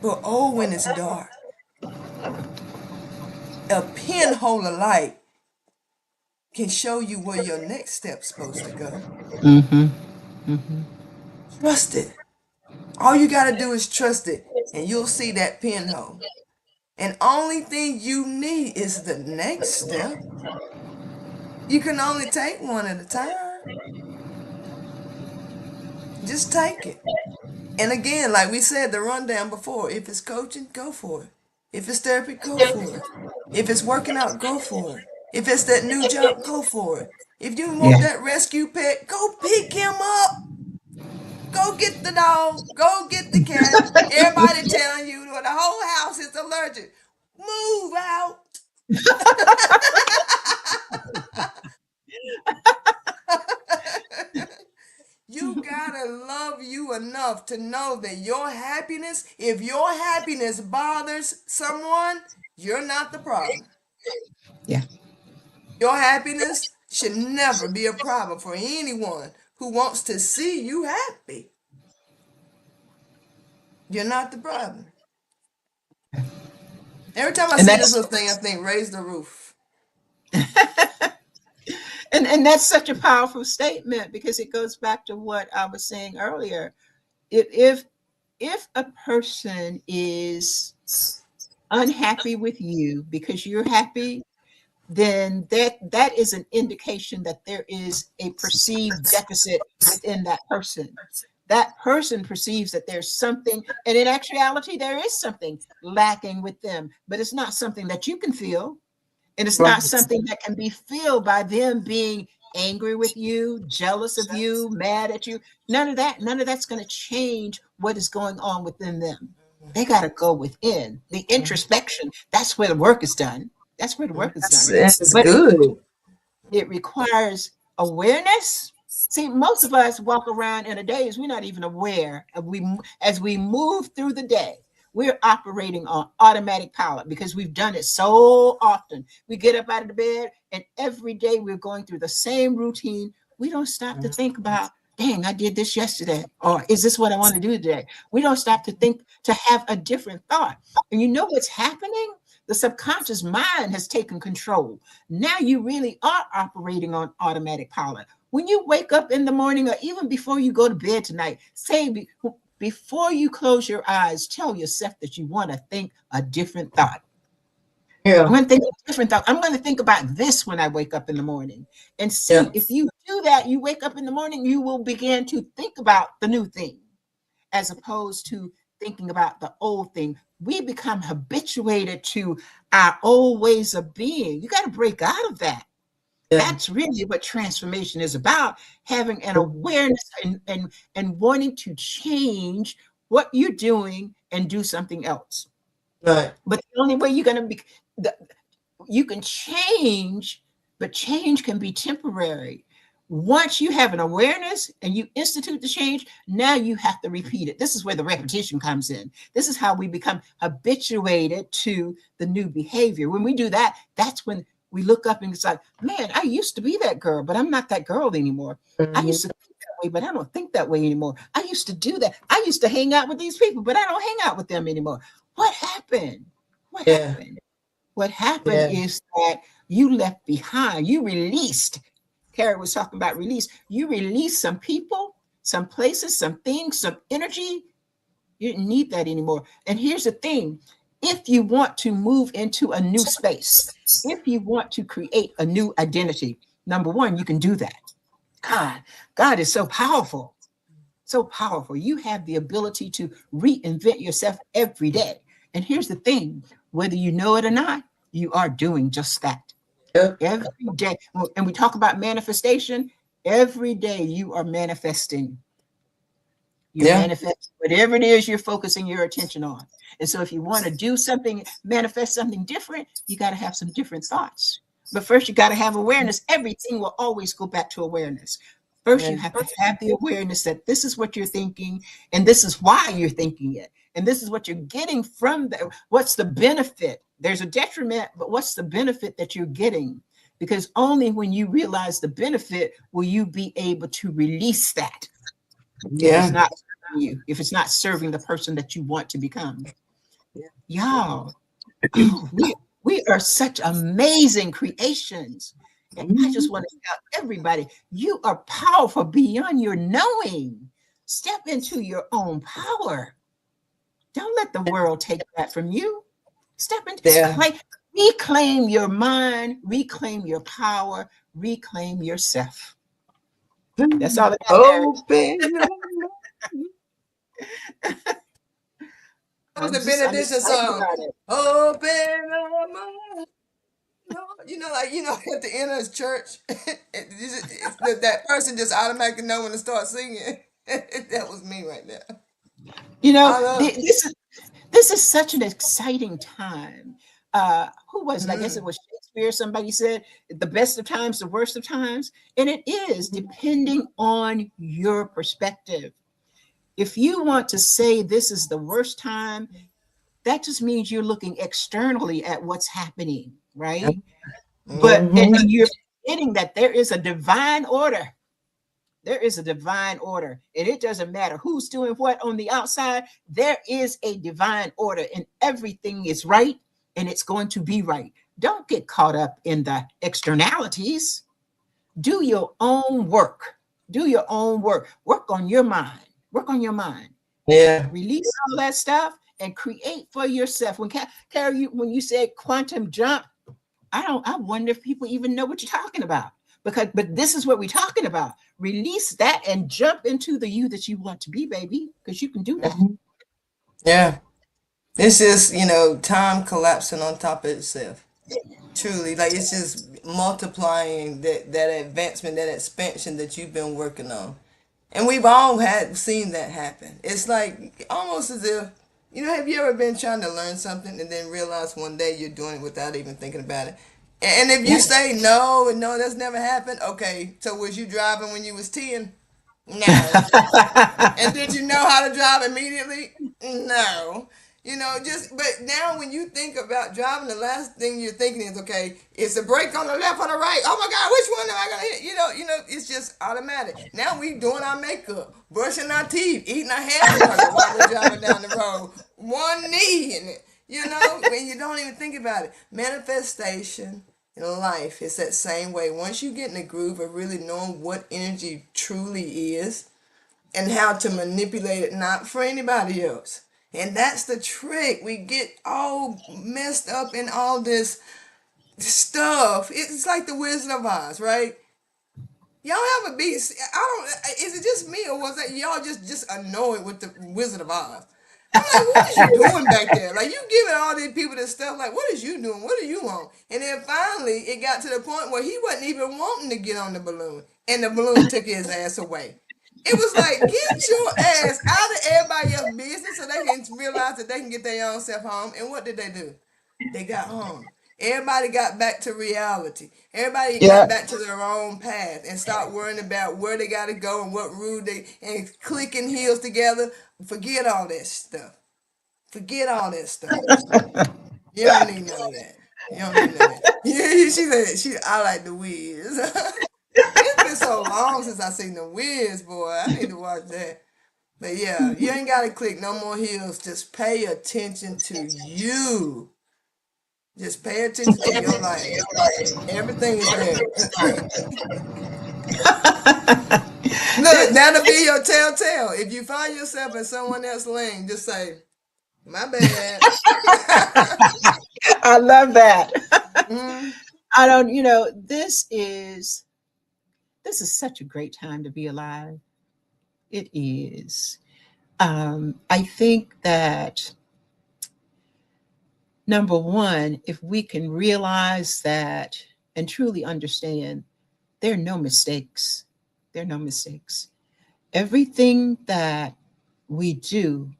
but oh, when it's dark, a pinhole of light can show you where your next step's supposed to go. Mm-hmm. Mm-hmm. Trust it. All you got to do is trust it, and you'll see that pinhole. And only thing you need is the next step. You can only take one at a time. Just take it. And again, like we said, the rundown before, if it's coaching, go for it. If it's therapy, go for it. If it's working out, go for it. If it's that new job, go for it. If you want Yeah. that rescue pet, go pick him up. Go get the dog. Go get the cat. Everybody telling you the whole house is allergic. Move out. You gotta love you enough to know that your happiness, if your happiness bothers someone, you're not the problem. Yeah. Your happiness should never be a problem for anyone who wants to see you happy. You're not the problem. Every time I And see this that's little thing, I think, raise the roof. and that's such a powerful statement because it goes back to what I was saying earlier. If if a person is unhappy with you because you're happy, then that is an indication that there is a perceived deficit within that person. That person perceives that there's something, and in actuality, there is something lacking with them, but it's not something that you can feel. And it's not Right. something that can be filled by them being angry with you, jealous of you, mad at you. None of that. None of that's going to change what is going on within them. They got to go within the introspection. That's where the work is done. That's where the work is done. That's But good. it requires awareness. See, most of us walk around in a daze, we're not even aware of as we move through the day. We're operating on automatic pilot because we've done it so often. We get up out of the bed, and every day we're going through the same routine. We don't stop to think about, dang, I did this yesterday, or is this what I want to do today? We don't stop to think, to have a different thought. And you know what's happening? The subconscious mind has taken control. Now you really are operating on automatic pilot. When you wake up in the morning, or even before you go to bed tonight, say before you close your eyes, tell yourself that you want to think a different thought. Yeah. I'm going to think a different thought. I'm going to think about this when I wake up in the morning. And see, if you do that, you wake up in the morning, you will begin to think about the new thing as opposed to thinking about the old thing. We become habituated to our old ways of being. You got to break out of that. Yeah. That's really what transformation is about, having an awareness and wanting to change what you're doing and do something else. Right. But the only way you're going to be, you can change, but change can be temporary. Once you have an awareness and you institute the change, now you have to repeat it. This is where the repetition comes in. This is how we become habituated to the new behavior. When we do that, that's when we look up and it's like, man, I used to be that girl, but I'm not that girl anymore. I used to think that way, but I don't think that way anymore. I used to do that. I used to hang out with these people, but I don't hang out with them anymore. What happened? What happened? What happened is that you left behind, you released. Carrie was talking about release. You release some people, some places, some things, some energy. You didn't need that anymore. And here's the thing. If you want to move into a new space, if you want to create a new identity, number one, you can do that. God is so powerful. So powerful. You have the ability to reinvent yourself every day. And here's the thing, whether you know it or not, you are doing just that. Every day. And we talk about manifestation. Every day you are manifesting. You manifest whatever it is you're focusing your attention on. And so if you want to do something, manifest something different, you got to have some different thoughts. But first, you got to have awareness. Everything will always go back to awareness. First, you have to have the awareness that this is what you're thinking, and this is why you're thinking it. And this is what you're getting from that. What's the benefit? There's a detriment, but what's the benefit that you're getting? Because only when you realize the benefit will you be able to release that. If it's not serving you, if it's not serving the person that you want to become. Y'all, we are such amazing creations. And I just want to tell everybody, you are powerful beyond your knowing. Step into your own power. Don't let the world take that from you. Step into reclaim your mind, reclaim your power, reclaim yourself. That's all I got. That was the benediction song. Open up my, at the end of his church, that person just automatically know when to start singing. That was me right there. This is such an exciting time. Who was it? I guess it was Shakespeare. Somebody said the best of times, the worst of times. And it is depending on your perspective. If you want to say this is the worst time, that just means you're looking externally at what's happening, right? But and you're forgetting that there is a divine order. There is a divine order, and it doesn't matter who's doing what on the outside. There is a divine order, and everything is right, and it's going to be right. Don't get caught up in the externalities. Do your own work. Do your own work. Work on your mind. Work on your mind. Yeah. Release all that stuff and create for yourself. When Carrie, when you said quantum jump, I wonder if people even know what you're talking about. But this is what we're talking about. Release that and jump into the you that you want to be, baby, because you can do that. Yeah. It's just, time collapsing on top of itself. Truly, like it's just multiplying that advancement, that expansion that you've been working on. And we've all had seen that happen. It's like almost as if, have you ever been trying to learn something and then realize one day you're doing it without even thinking about it? And if you Yeah. say no, no, that's never happened. Okay, so was you driving when you was 10? No. And did you know how to drive immediately? No. Just but now when you think about driving, the last thing you're thinking is, okay, is the brake on the left or the right? Oh my God, which one am I gonna hit? It's just automatic. Now we doing our makeup, brushing our teeth, eating our hamburger while we're driving down the road. One knee in it. When you don't even think about it. Manifestation in life is that same way. Once you get in the groove of really knowing what energy truly is, and how to manipulate it, not for anybody else. And that's the trick. We get all messed up in all this stuff. It's like the Wizard of Oz, right? Y'all have a beat. I don't. Is it just me, or was that y'all just annoyed with the Wizard of Oz? I'm like, what is you doing back there? Like, you giving all these people this stuff. Like, what is you doing? What do you want? And then finally, it got to the point where he wasn't even wanting to get on the balloon, and the balloon took his ass away. It was like, get your ass out of everybody else's business so they can realize that they can get their own self home. And what did they do? They got home. Everybody got back to reality. Everybody got Yeah. back to their own path and start worrying about where they got to go and what route they and clicking heels together. Forget all that stuff. Forget all that stuff. You don't need none of that. You don't need none of that. She said I like the Wiz. It's been so long since I seen the Wiz, boy. I need to watch that. But yeah, you ain't gotta click no more heels. Just pay attention to you. Just pay attention to your life. Everything is there. Look, that'll be your telltale. If you find yourself in someone else's lane, just say, "My bad." I love that. Hmm. I don't, this is such a great time to be alive. It is. I think that number one, if we can realize that and truly understand, there are no mistakes. There are no mistakes. Everything that we do,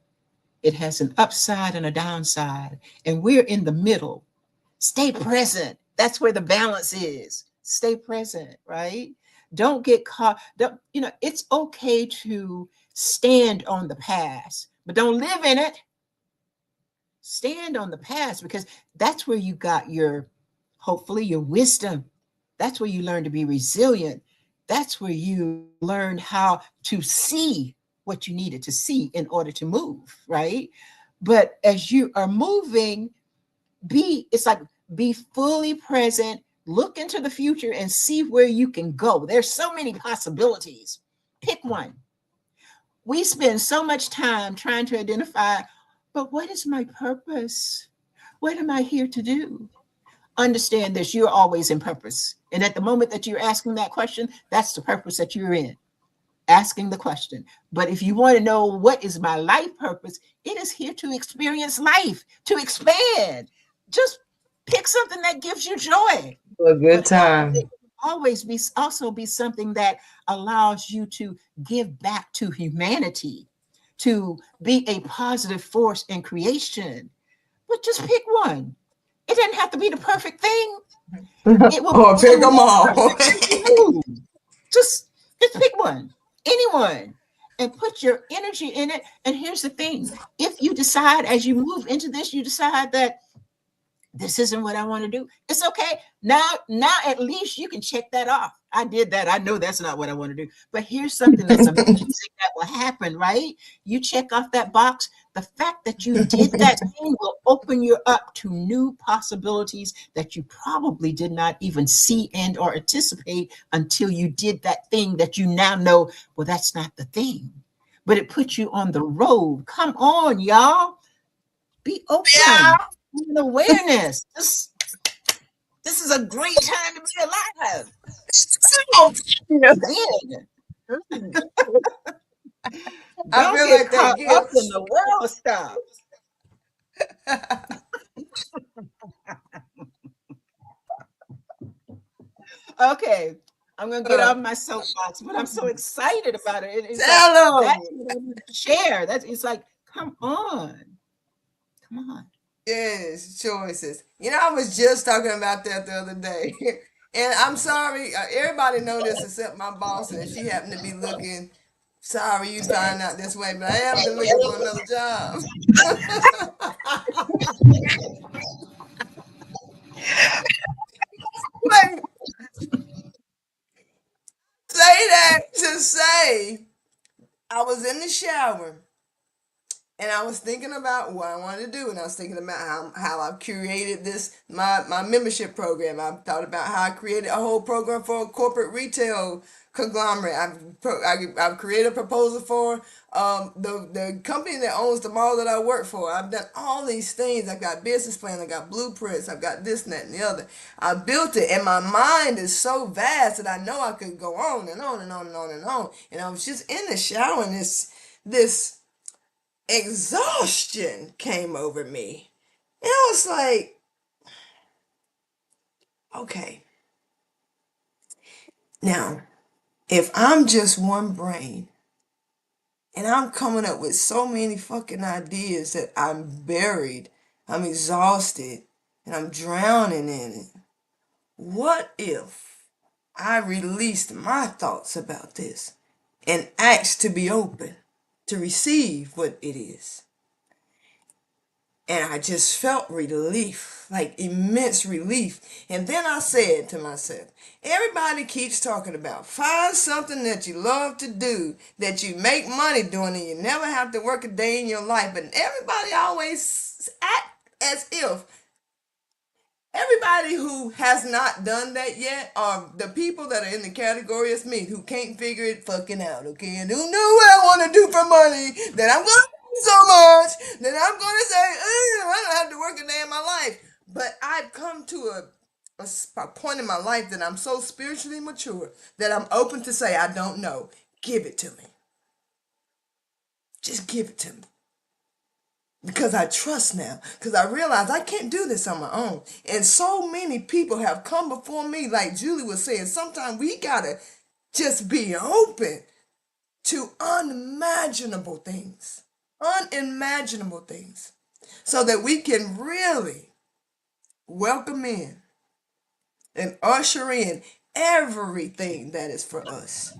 it has an upside and a downside, and we're in the middle. Stay present. That's where the balance is. Stay present, right? Don't get caught. Don't, it's okay to stand on the past, but don't live in it. Stand on the past because that's where you got hopefully, your wisdom. That's where you learn to be resilient. That's where you learn how to see what you needed to see in order to move, right? But as you are moving, it's like be fully present, look into the future and see where you can go. There's so many possibilities. Pick one. We spend so much time trying to identify, but what is my purpose? What am I here to do? Understand this, you're always in purpose. And at the moment that you're asking that question, that's the purpose that you're in, asking the question. But if you want to know what is my life purpose, it is here to experience life, to expand. Just pick something that gives you joy. A good But time. always be also be something that allows you to give back to humanity, to be a positive force in creation. But just pick one. It doesn't have to be the perfect thing. It will Or pick them all. for you. Just pick one, anyone, and put your energy in it. And here's the thing: if you decide as you move into this, you decide that this isn't what I want to do. It's okay. Now at least you can check that off. I did that. I know that's not what I want to do. But here's something that's amazing that will happen, right? You check off that box. The fact that you did that thing will open you up to new possibilities that you probably did not even see and or anticipate until you did that thing that you now know, well, that's not the thing. But it puts you on the road. Come on, y'all. Be open. An awareness. This is a great time to be alive. I Don't feel get like that caught up gift. in the world stuff. Okay, I'm gonna get Uh, off my soapbox, but I'm so excited about it. It's like tell that's them. what I need to share. That's it's like, come on. Yes, choices. You know, I was just talking about that the other day. And I'm sorry, everybody know this except my boss, and she happened to be looking. Sorry you find out this way, but I have been looking for another job. Like, say that to say I was in the shower and I was thinking about what I wanted to do, and I was thinking about how I've created this my membership program. I thought about how I created a whole program for a corporate retail conglomerate. I've created a proposal for the company that owns the mall that I work for. I've done all these things. I've got business plans. I got blueprints. I've got this and that and the other. I built it, and my mind is so vast that I know I could go on and on and on and on and on. And I was just in the shower, and this exhaustion came over me. And I was like, okay, now, if I'm just one brain and I'm coming up with so many fucking ideas that I'm buried, I'm exhausted, and I'm drowning in it, what if I released my thoughts about this and asked to be open to receive what it is? And I just felt relief, like immense relief. And then I said to myself, everybody keeps talking about find something that you love to do, that you make money doing, and you never have to work a day in your life. But everybody always act as if everybody who has not done that yet are the people that are in the category as me who can't figure it fucking out, okay? And who know what I want to do for money, that I'm going to do so much, that I'm going to say, I don't have to work a day in my life. But I've come to a point in my life that I'm so spiritually mature that I'm open to say, I don't know. Give it to me. Just give it to me. Because I trust now, because I realize I can't do this on my own. And so many people have come before me, like Julie was saying, sometimes we gotta just be open to unimaginable things, unimaginable things, so that we can really welcome in and usher in everything that is for us.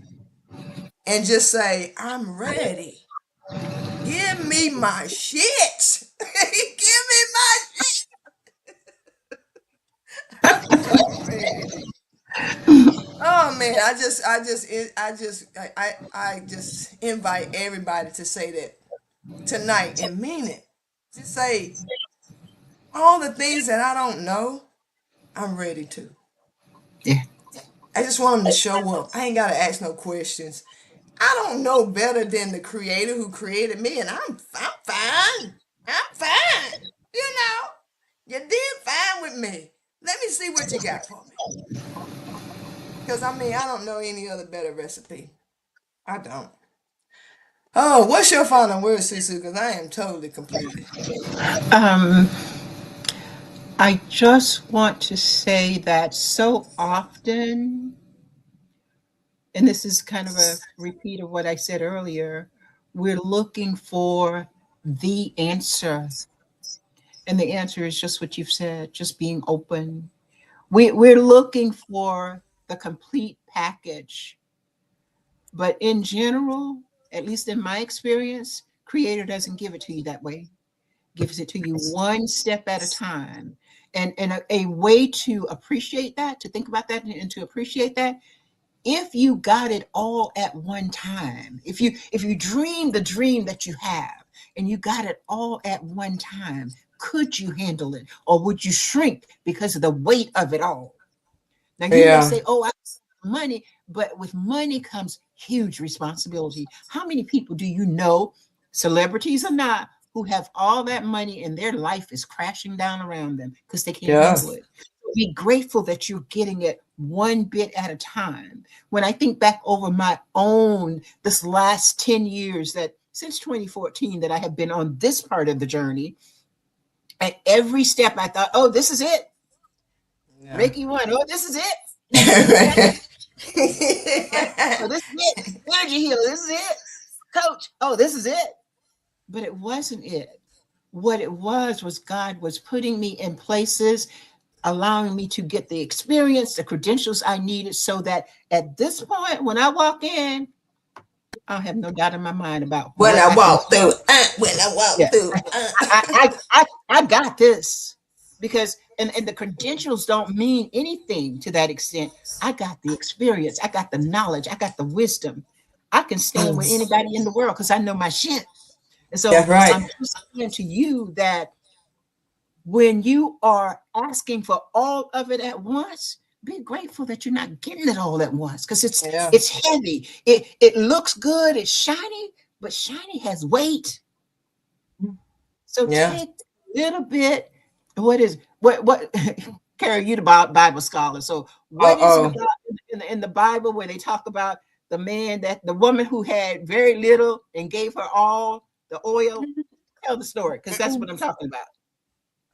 And just say, I'm ready. Give me my shit. Give me my oh man. Oh man, I just invite everybody to say that tonight and mean it. Just say all the things that I don't know, I'm ready to. Yeah. I just want them to show up. I ain't gotta ask no questions. I don't know better than the creator who created me, and I'm fine. I'm fine. You know, you did fine with me. Let me see what you got for me. Cause I mean, I don't know any other better recipe. I don't. Oh, what's your final word, Sisu? Because I am totally complete. Um, I just want to say that so often, and this is kind of a repeat of what I said earlier, we're looking for the answer. And the answer is just what you've said, just being open. We're looking for the complete package. But in general, at least in my experience, Creator doesn't give it to you that way. Gives it to you one step at a time. And a way to appreciate that, to think about that and to appreciate that, if you got it all at one time, if you dream the dream that you have and you got it all at one time, could you handle it, or would you shrink because of the weight of it all? Now you may Yeah. say, oh, I have money, but with money comes huge responsibility. How many people do you know, celebrities or not, who have all that money and their life is crashing down around them because they can't Yeah. handle it? Be grateful that you're getting it one bit at a time. When I think back over my own, this last 10 years, that since 2014 that I have been on this part of the journey, at every step I thought, oh, this is it. Yeah. Reiki one, oh, this is it. Okay. Yeah. Right? Oh, this is it. Energy heal. This is it. Coach. Oh, this is it. But it wasn't it. What it was God was putting me in places, allowing me to get the experience, the credentials I needed, so that at this point, when I walk in, I have no doubt in my mind about When what I I can. walk through, when I Yeah, walk through, I got this, because and the credentials don't mean anything to that extent. I got the experience, I got the knowledge, I got the wisdom. I can stand with anybody in the world because I know my shit. And that's so right. I'm just saying to you that when you are asking for all of it at once, be grateful that you're not getting it all at once, because Yeah, it's heavy. It looks good, it's shiny, but shiny has weight. So yeah. take a little bit. What Carrie, you the Bible scholar. So Uh what is it oh. about in the Bible where they talk about the woman who had very little and gave her all the oil? Tell the story, because that's what I'm talking about.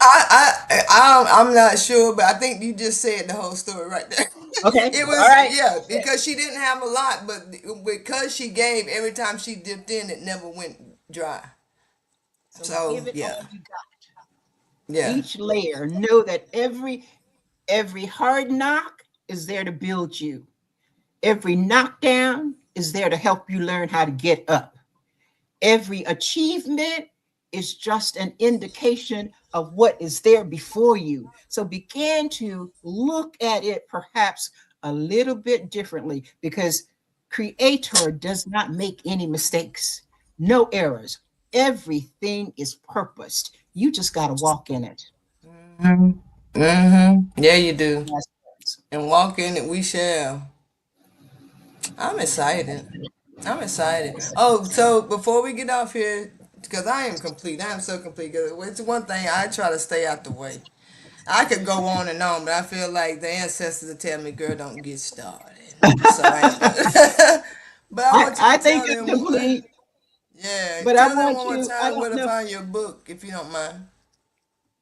I'm not sure, but I think you just said the whole story right there. Okay. It All was, right. yeah, because she didn't have a lot, but because she gave, every time she dipped in, it never went dry. So So give it all yeah, you got. yeah. Each layer. Know that every hard knock is there to build you. Every knockdown is there to help you learn how to get up. Every achievement is just an indication of what is there before you. So begin to look at it perhaps a little bit differently, because Creator does not make any mistakes, no errors. Everything is purposed. You just got to walk in it. Hmm. Yeah, you do. Yes. And walk in it, we shall. I'm excited. I'm excited. Oh, so before we get off here, because I am complete, I am so complete. Cause it's one thing I try to stay out the way. I could go on and on, but I feel like the ancestors will tell me, "Girl, don't get started." So I ain't gonna. But I want you I to think tell I'm them, complete, yeah, but I tell them want one more you, I time don't where to know. find your book, if you don't mind.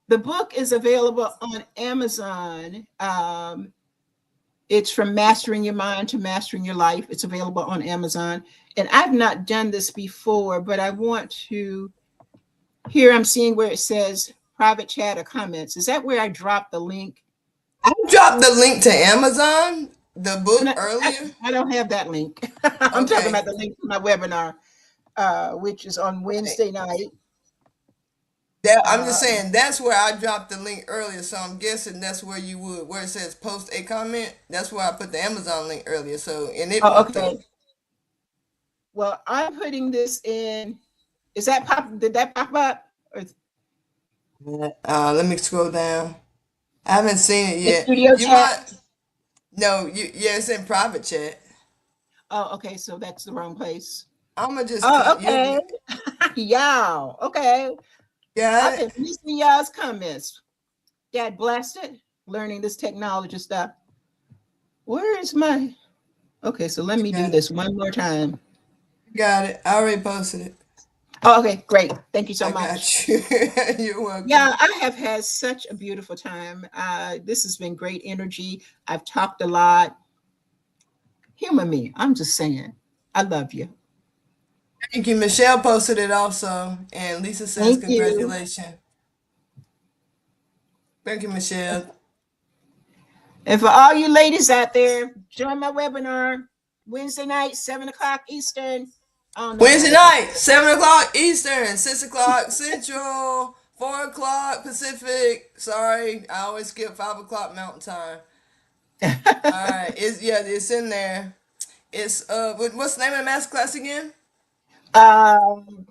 The book is available on Amazon. It's From Mastering Your Mind to Mastering Your Life. It's available on Amazon. And I've not done this before, but I want to. Here I'm seeing where it says private chat or comments. Is that where I dropped the link? I dropped the link to Amazon, the And book earlier. I don't have that link. I'm talking Okay. about the link to my webinar, which is on Wednesday night. That I'm just Uh, saying that's where I dropped the link earlier, so I'm guessing that's where you would, where it says post a comment. That's where I put the Amazon link earlier, so and it oh, popped up. okay. Well, I'm putting this in. Is that pop? Did that pop up? Or Let me scroll down. I haven't seen it in yet. studio You chat? might. No, yeah, it's in private chat. Oh, okay. So that's the wrong place. I'm gonna just Oh, cut. You okay. Y'all. Okay. got I've it? been missing y'all's comments. Dad blasted learning this technology stuff. Where is my. Okay, so let You me do got it. this one more time. You got it. I already posted it. Oh, okay, great. Thank you so I much. got you. You're welcome. Yeah, I have had such a beautiful time. This has been great energy. I've talked a lot. Humor me. I'm just saying. I love you. Thank you. Michelle posted it also, and Lisa says Thank you. congratulations. Thank you, Michelle. And for all you ladies out there, join my webinar Wednesday night, 7 o'clock Eastern. I don't know Wednesday why I night, 7 o'clock Eastern, 6 o'clock Central, 4 o'clock Pacific. Sorry, I always skip 5 o'clock Mountain Time. All right, it's in there. It's what's the name of the master class again? um,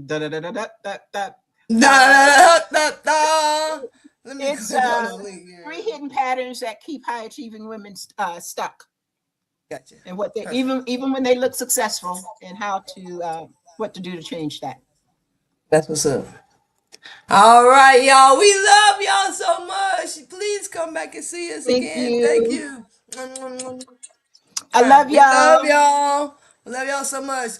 da, da, da, da, da, da, da. Da Uh, da da da da. Let me it's click on the link three here. hidden patterns that keep high achieving women stuck, Gotcha. and what they Perfect. even when they look successful, and how to what to do to change that. That's what's up. All right, y'all. We love y'all so much. Please come back and see us Thank again. Thank you. you. All I right, love we love y'all. y'all. Love y'all so much.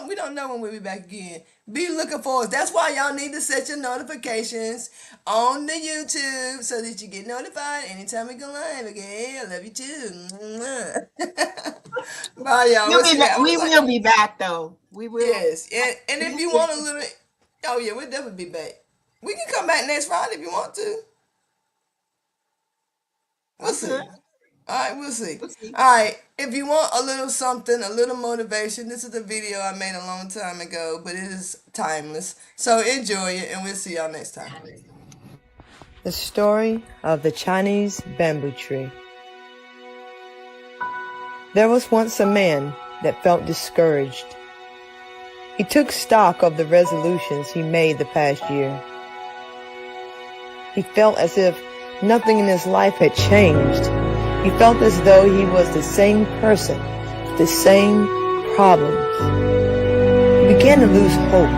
We don't know when we'll be back again. Be looking for us. That's why y'all need to set your notifications on the YouTube so that you get notified anytime we go live. Okay, I love you too. Bye, y'all. We'll We'll be see back. you. We will be back though. We will. Yes, and if you want a little, oh yeah, we'll definitely be back. We can come back next Friday if you want to. We'll I'm good. see. All right, we'll see. We'll see. All right, if you want a little something, a little motivation, this is a video I made a long time ago, but it is timeless. So enjoy it, and we'll see y'all next time. The story of the Chinese bamboo tree. There was once a man that felt discouraged. He took stock of the resolutions he made the past year. He felt as if nothing in his life had changed. He felt as though he was the same person with the same problems. He began to lose hope.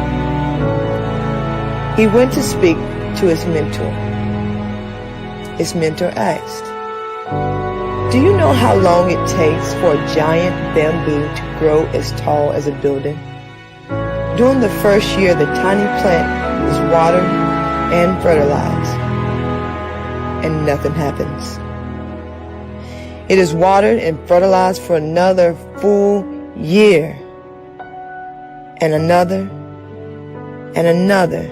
He went to speak to his mentor. His mentor asked, "Do you know how long it takes for a giant bamboo to grow as tall as a building? During the first year, the tiny plant is watered and fertilized, and nothing happens. It is watered and fertilized for another full year, and another, and another,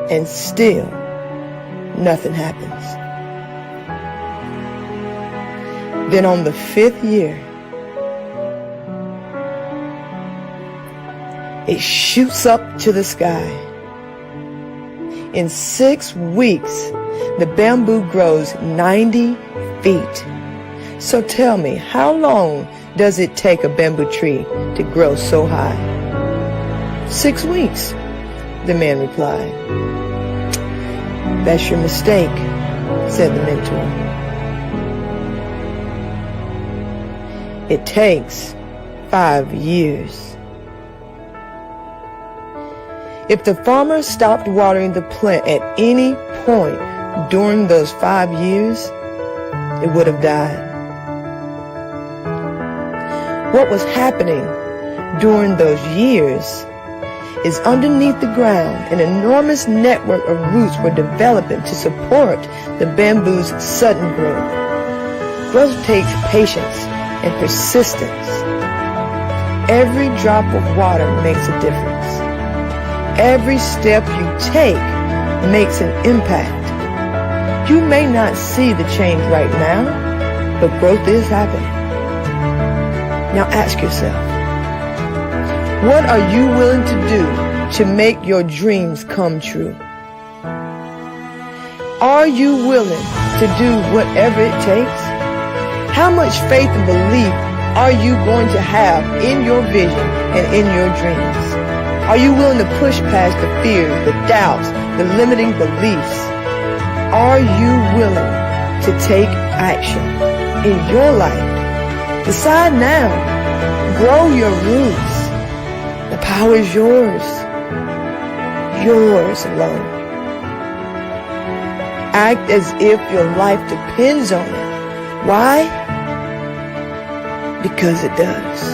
and still nothing happens. Then on the 5th year, it shoots up to the sky. In 6 weeks, the bamboo grows 90 feet. So tell me, how long does it take a bamboo tree to grow so high?" 6 weeks, the man replied. "That's your mistake," said the mentor. "It takes 5 years. If the farmer stopped watering the plant at any point during those 5 years, it would have died. What was happening during those years is underneath the ground, an enormous network of roots were developing to support the bamboo's sudden growth. Growth takes patience and persistence. Every drop of water makes a difference. Every step you take makes an impact. You may not see the change right now, but growth is happening. Now ask yourself, what are you willing to do to make your dreams come true? Are you willing to do whatever it takes? How much faith and belief are you going to have in your vision and in your dreams? Are you willing to push past the fears, the doubts, the limiting beliefs? Are you willing to take action in your life? Decide now. Grow your roots. The power is yours. Yours alone. Act as if your life depends on it. Why? Because it does.